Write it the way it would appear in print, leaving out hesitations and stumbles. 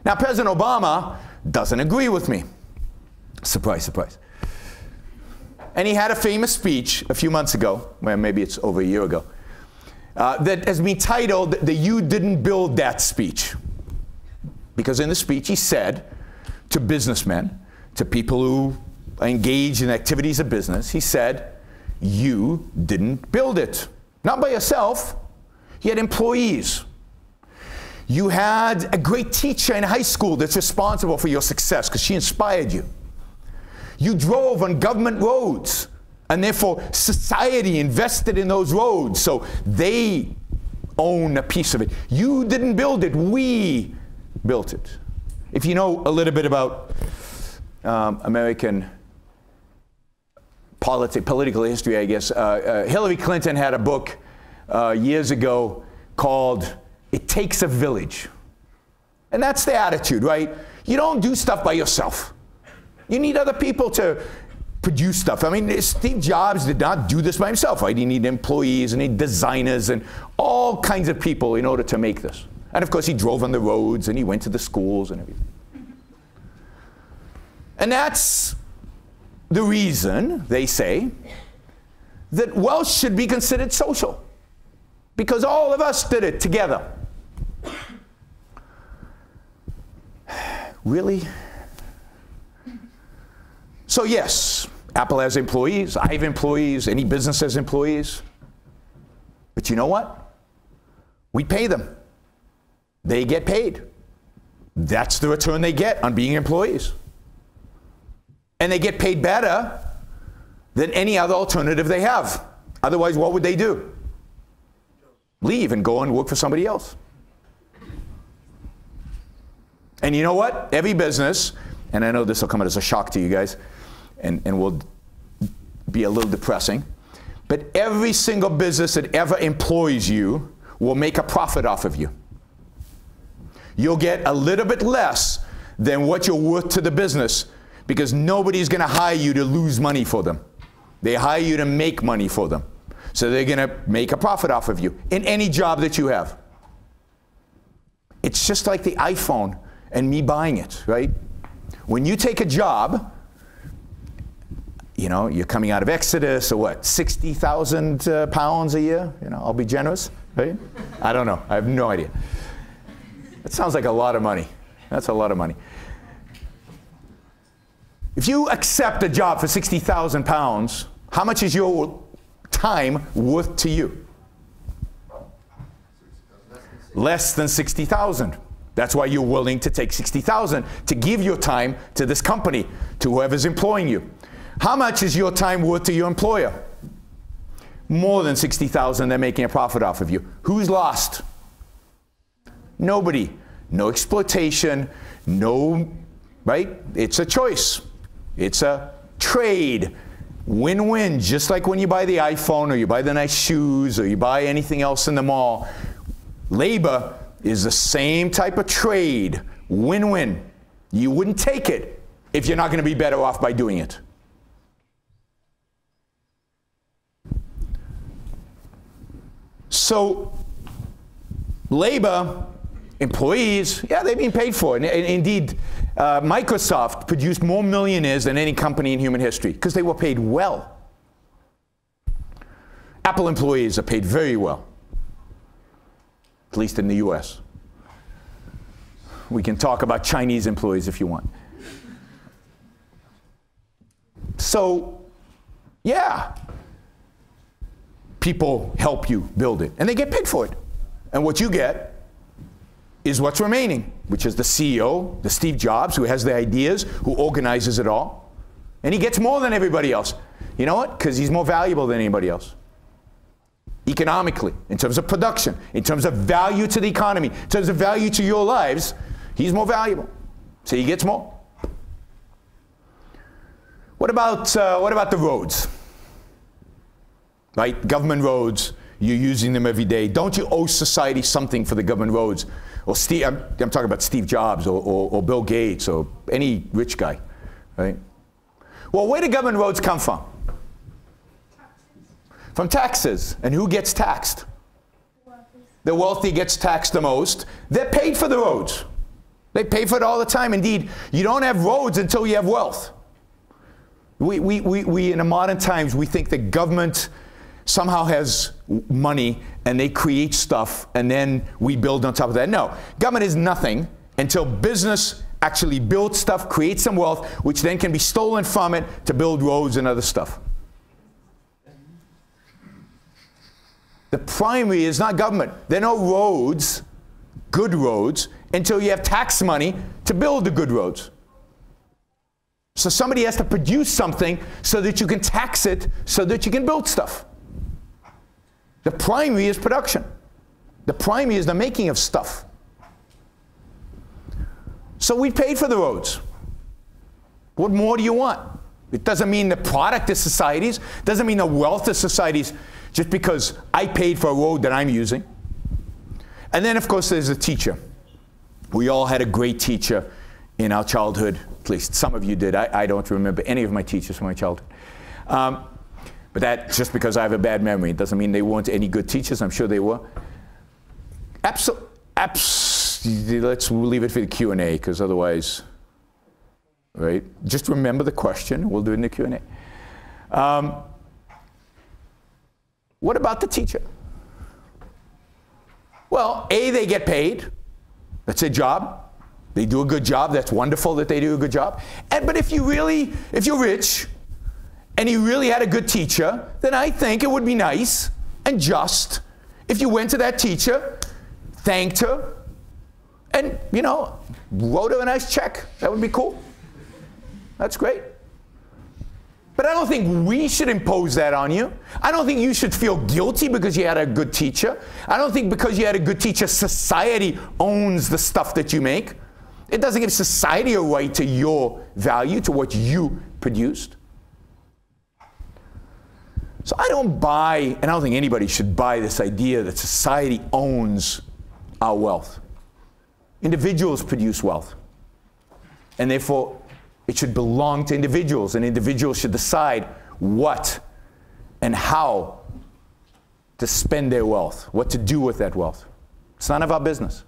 Now, President Obama doesn't agree with me. Surprise, surprise. And he had a famous speech a few months ago, well, maybe it's over a year ago, that has been titled the "You Didn't Build That" speech. Because in the speech he said to businessmen, to people who are engaged in activities of business, he said, you didn't build it. Not by yourself. You had employees. You had a great teacher in high school that's responsible for your success because she inspired you. You drove on government roads, and therefore society invested in those roads, so they own a piece of it. You didn't build it. We built it. If you know a little bit about American political history, I guess, Hillary Clinton had a book years ago called "It Takes a Village." And that's the attitude, right? You don't do stuff by yourself. You need other people to produce stuff. I mean, Steve Jobs did not do this by himself, right? He needed employees and he needed designers and all kinds of people in order to make this. And of course, he drove on the roads and he went to the schools and everything. And that's the reason, they say, that wealth should be considered social. Because all of us did it together. Really? So yes, Apple has employees, I have employees, any business has employees. But you know what? We pay them. They get paid. That's the return they get on being employees. And they get paid better than any other alternative they have. Otherwise, what would they do? Leave and go and work for somebody else. And you know what? Every business, and I know this will come as a shock to you guys, and will be a little depressing, but every single business that ever employs you will make a profit off of you. You'll get a little bit less than what you're worth to the business because nobody's going to hire you to lose money for them. They hire you to make money for them. So they're going to make a profit off of you in any job that you have. It's just like the iPhone and me buying it, right? When you take a job, you know, you're coming out of Exodus or what, 60,000 pounds a year? You know, I'll be generous, right? I don't know. I have no idea. That sounds like a lot of money. That's a lot of money. If you accept a job for 60,000 pounds, how much is your time worth to you? Less than 60,000. That's why you're willing to take 60,000 to give your time to this company, to whoever's employing you. How much is your time worth to your employer? More than 60,000, they're making a profit off of you. Who's lost? Nobody. No exploitation, no, right? It's a choice. It's a trade. Win-win, just like when you buy the iPhone or you buy the nice shoes or you buy anything else in the mall. Labor is the same type of trade. Win-win. You wouldn't take it if you're not going to be better off by doing it. So, labor, employees, yeah, they've been paid for it. And indeed, Microsoft produced more millionaires than any company in human history because they were paid well. Apple employees are paid very well, at least in the US. We can talk about Chinese employees if you want. So, yeah, people help you build it, and they get paid for it. And what you get is what's remaining, which is the CEO, the Steve Jobs, who has the ideas, who organizes it all. And he gets more than everybody else. You know what? Because he's more valuable than anybody else. Economically, in terms of production, in terms of value to the economy, in terms of value to your lives, he's more valuable. So he gets more. What about the roads? Right? Government roads, you're using them every day. Don't you owe society something for the government roads? Or I'm talking about Steve Jobs or Bill Gates or any rich guy, right? Well, where do government roads come from? From taxes. And who gets taxed? The wealthy gets taxed the most. They're paid for the roads. They pay for it all the time. Indeed, you don't have roads until you have wealth. We in the modern times, we think the government somehow has money and they create stuff and then we build on top of that. No, government is nothing until business actually builds stuff, creates some wealth, which then can be stolen from it to build roads and other stuff. The primary is not government. There are no roads, good roads, until you have tax money to build the good roads. So somebody has to produce something so that you can tax it so that you can build stuff. The primary is production. The primary is the making of stuff. So we paid for the roads. What more do you want? It doesn't mean the product is society's. It doesn't mean the wealth is society's just because I paid for a road that I'm using. And then, of course, there's a teacher. We all had a great teacher in our childhood. At least some of you did. I don't remember any of my teachers from my childhood. But that, just because I have a bad memory, it doesn't mean they weren't any good teachers. I'm sure they were. Let's leave it for the Q&A, because otherwise, right? Just remember the question. We'll do it in the Q&A. What about the teacher? Well, A, they get paid. That's their job. They do a good job. That's wonderful that they do a good job. But if you're rich, and you really had a good teacher, then I think it would be nice and just if you went to that teacher, thanked her, and, you know, wrote her a nice check. That would be cool. That's great. But I don't think we should impose that on you. I don't think you should feel guilty because you had a good teacher. I don't think because you had a good teacher, society owns the stuff that you make. It doesn't give society a right to your value, to what you produced. So I don't buy, and I don't think anybody should buy this idea that society owns our wealth. Individuals produce wealth. And therefore, it should belong to individuals, and individuals should decide what and how to spend their wealth, what to do with that wealth. It's none of our business.